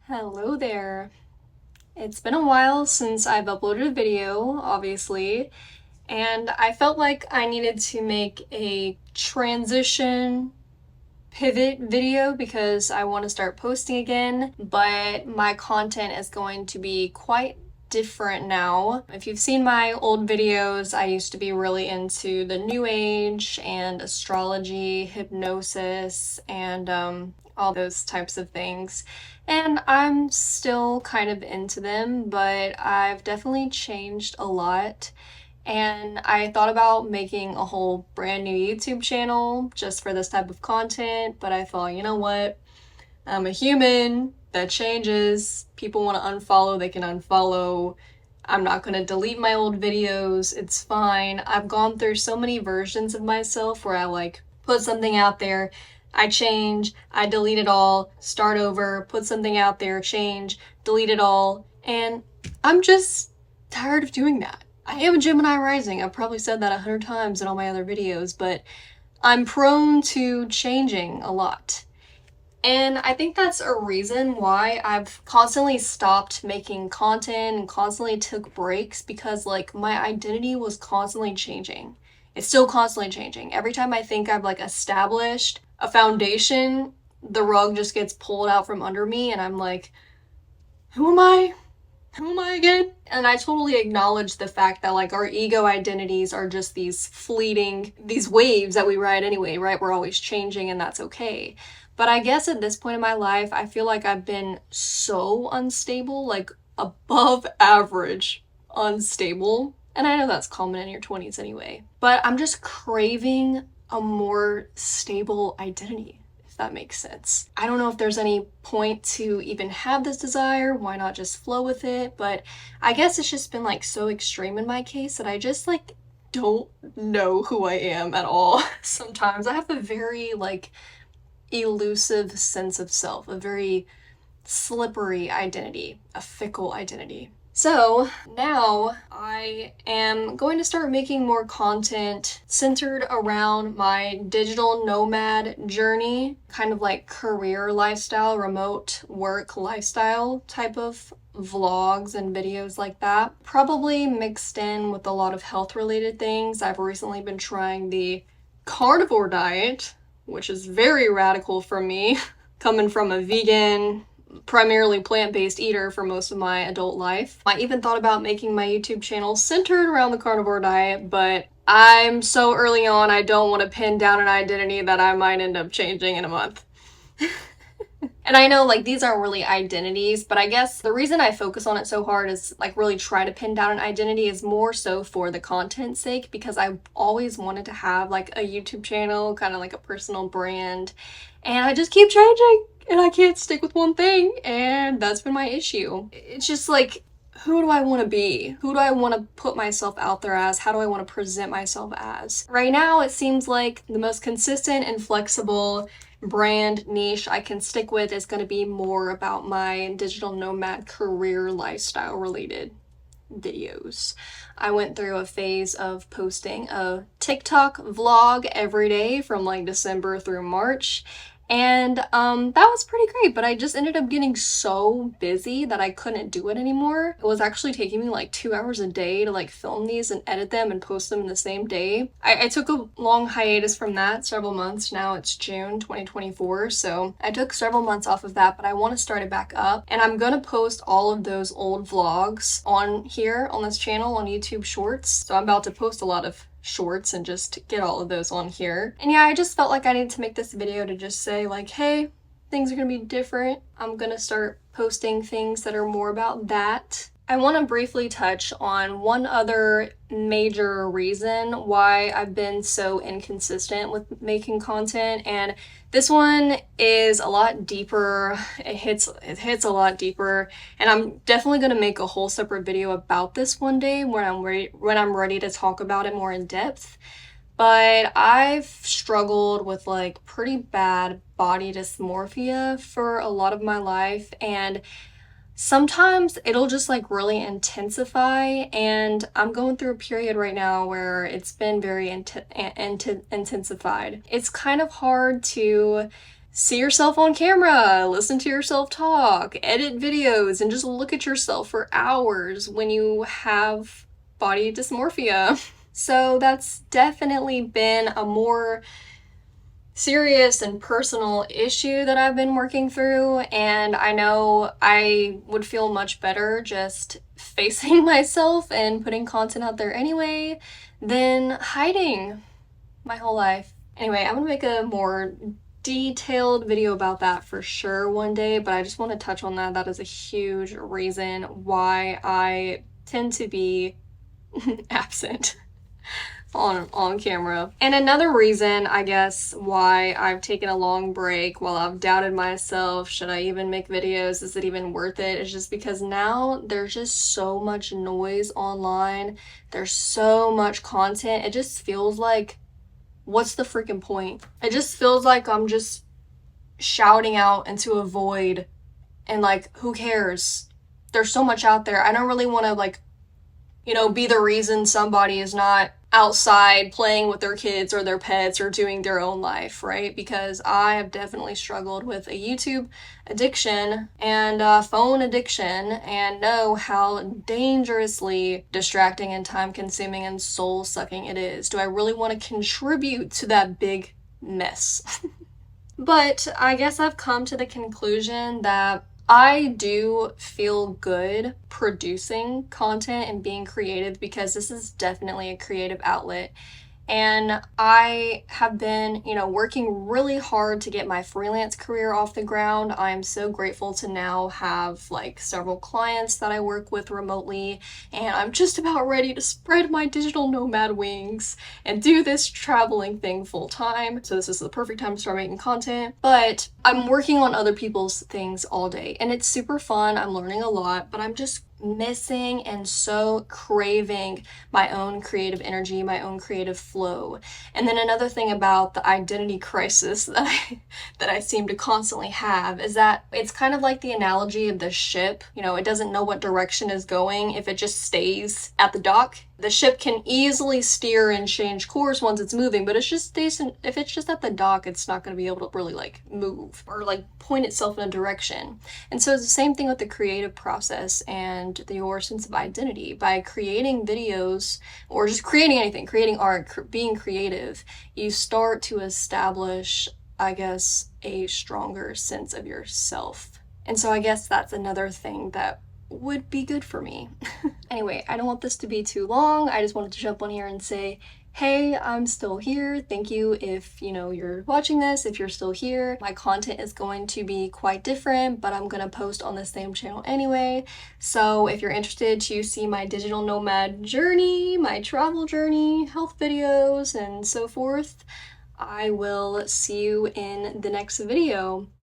Hello there. It's been a while since I've uploaded a video, obviously, and I felt like I needed to make a transition pivot video because I want to start posting again, but my content is going to be quite different now. If you've seen my old videos, I used to be really into the new age and astrology, hypnosis, and all those types of things. And I'm still kind of into them, but I've definitely changed a lot. And I thought about making a whole brand new YouTube channel just for this type of content, but I thought, you know what? I'm a human that changes. People want to unfollow, they can unfollow. I'm not going to delete my old videos. It's fine. I've gone through so many versions of myself where I put something out there, I change, I delete it all, start over, put something out there, change, delete it all, and I'm just tired of doing that. I am a Gemini rising. I've probably said that 100 times in all my other videos, but I'm prone to changing a lot. And I think that's a reason why I've constantly stopped making content and constantly took breaks because, my identity was constantly changing. It's still constantly changing. Every time I think I've, established a foundation, the rug just gets pulled out from under me, and I'm like, who am I? Who am I again? And I totally acknowledge the fact that our ego identities are just these fleeting, these waves that we ride anyway, right? We're always changing and that's okay. But I guess at this point in my life, I feel like I've been so unstable, above average unstable. And I know that's common in your 20s anyway. But I'm just craving a more stable identity, if that makes sense. I don't know if there's any point to even have this desire. Why not just flow with it? But I guess it's just been so extreme in my case that I just don't know who I am at all. Sometimes I have a very elusive sense of self, a very slippery identity, a fickle identity. So now I am going to start making more content centered around my digital nomad journey, kind of like career lifestyle, remote work lifestyle type of vlogs and videos like that. Probably mixed in with a lot of health related things. I've recently been trying the carnivore diet, which is very radical for me, coming from a vegan, primarily plant-based eater for most of my adult life. I even thought about making my YouTube channel centered around the carnivore diet, but I'm so early on, I don't want to pin down an identity that I might end up changing in a month. And I know these aren't really identities, but I guess the reason I focus on it so hard is really try to pin down an identity is more so for the content's sake, because I've always wanted to have a YouTube channel, kind of like a personal brand, and I just keep changing and I can't stick with one thing, and that's been my issue. It's just who do I want to be? Who do I want to put myself out there as? How do I want to present myself as? Right now, it seems like the most consistent and flexible brand niche I can stick with is going to be more about my digital nomad career lifestyle related videos. I went through a phase of posting a TikTok vlog every day from December through March. And that was pretty great, but I just ended up getting so busy that I couldn't do it anymore. It was actually taking me 2 hours a day to film these and edit them and post them in the same day. I took a long hiatus from that, several months. Now it's June 2024, so I took several months off of that, but I want to start it back up. And I'm gonna post all of those old vlogs on here on this channel on YouTube Shorts. So I'm about to post a lot of shorts and just get all of those on here. And yeah, I just felt like I needed to make this video to just say hey, things are gonna be different. I'm gonna start posting things that are more about that. I want to briefly touch on one other major reason why I've been so inconsistent with making content, and this one is a lot deeper. It hits a lot deeper, and I'm definitely going to make a whole separate video about this one day when I'm ready to talk about it more in depth. But I've struggled with pretty bad body dysmorphia for a lot of my life, and sometimes it'll just really intensify, and I'm going through a period right now where it's been very intensified. It's kind of hard to see yourself on camera, listen to yourself talk, edit videos, and just look at yourself for hours when you have body dysmorphia. So that's definitely been a more serious and personal issue that I've been working through, and I know I would feel much better just facing myself and putting content out there anyway than hiding my whole life. Anyway, I'm gonna make a more detailed video about that for sure one day, but I just want to touch on that. That is a huge reason why I tend to be absent on camera. And another reason, I guess, why I've taken a long break while I've doubted myself, should I even make videos, is it even worth it, is just because now there's just so much noise online, there's so much content, it just feels like, what's the freaking point? It just feels like I'm just shouting out into a void, and like, who cares? There's so much out there. I don't really want to, like, be the reason somebody is not outside playing with their kids or their pets or doing their own life, right? Because I have definitely struggled with a YouTube addiction and a phone addiction, and know how dangerously distracting and time consuming and soul sucking it is. Do I really want to contribute to that big mess? But I guess I've come to the conclusion that I do feel good producing content and being creative, because this is definitely a creative outlet. And I have been, working really hard to get my freelance career off the ground. I'm so grateful to now have like several clients that I work with remotely, and I'm just about ready to spread my digital nomad wings and do this traveling thing full time. So this is the perfect time to start making content. But I'm working on other people's things all day, and it's super fun. I'm learning a lot, but I'm just missing and so craving my own creative energy, my own creative flow. And then another thing about the identity crisis that I seem to constantly have is that it's kind of like the analogy of the ship. It doesn't know what direction is going if it just stays at the dock. The ship can easily steer and change course once it's moving, but if it's just at the dock, it's not going to be able to really like move or like point itself in a direction. And so it's the same thing with the creative process and your sense of identity. By creating videos or just creating anything, creating art, being creative, you start to establish, I guess, a stronger sense of yourself. And so I guess that's another thing that would be good for me. Anyway, I don't want this to be too long. I just wanted to jump on here and say, hey, I'm still here. Thank you if, you're watching this, if you're still here. My content is going to be quite different, but I'm gonna post on the same channel anyway. So if you're interested to see my digital nomad journey, my travel journey, health videos, and so forth, I will see you in the next video.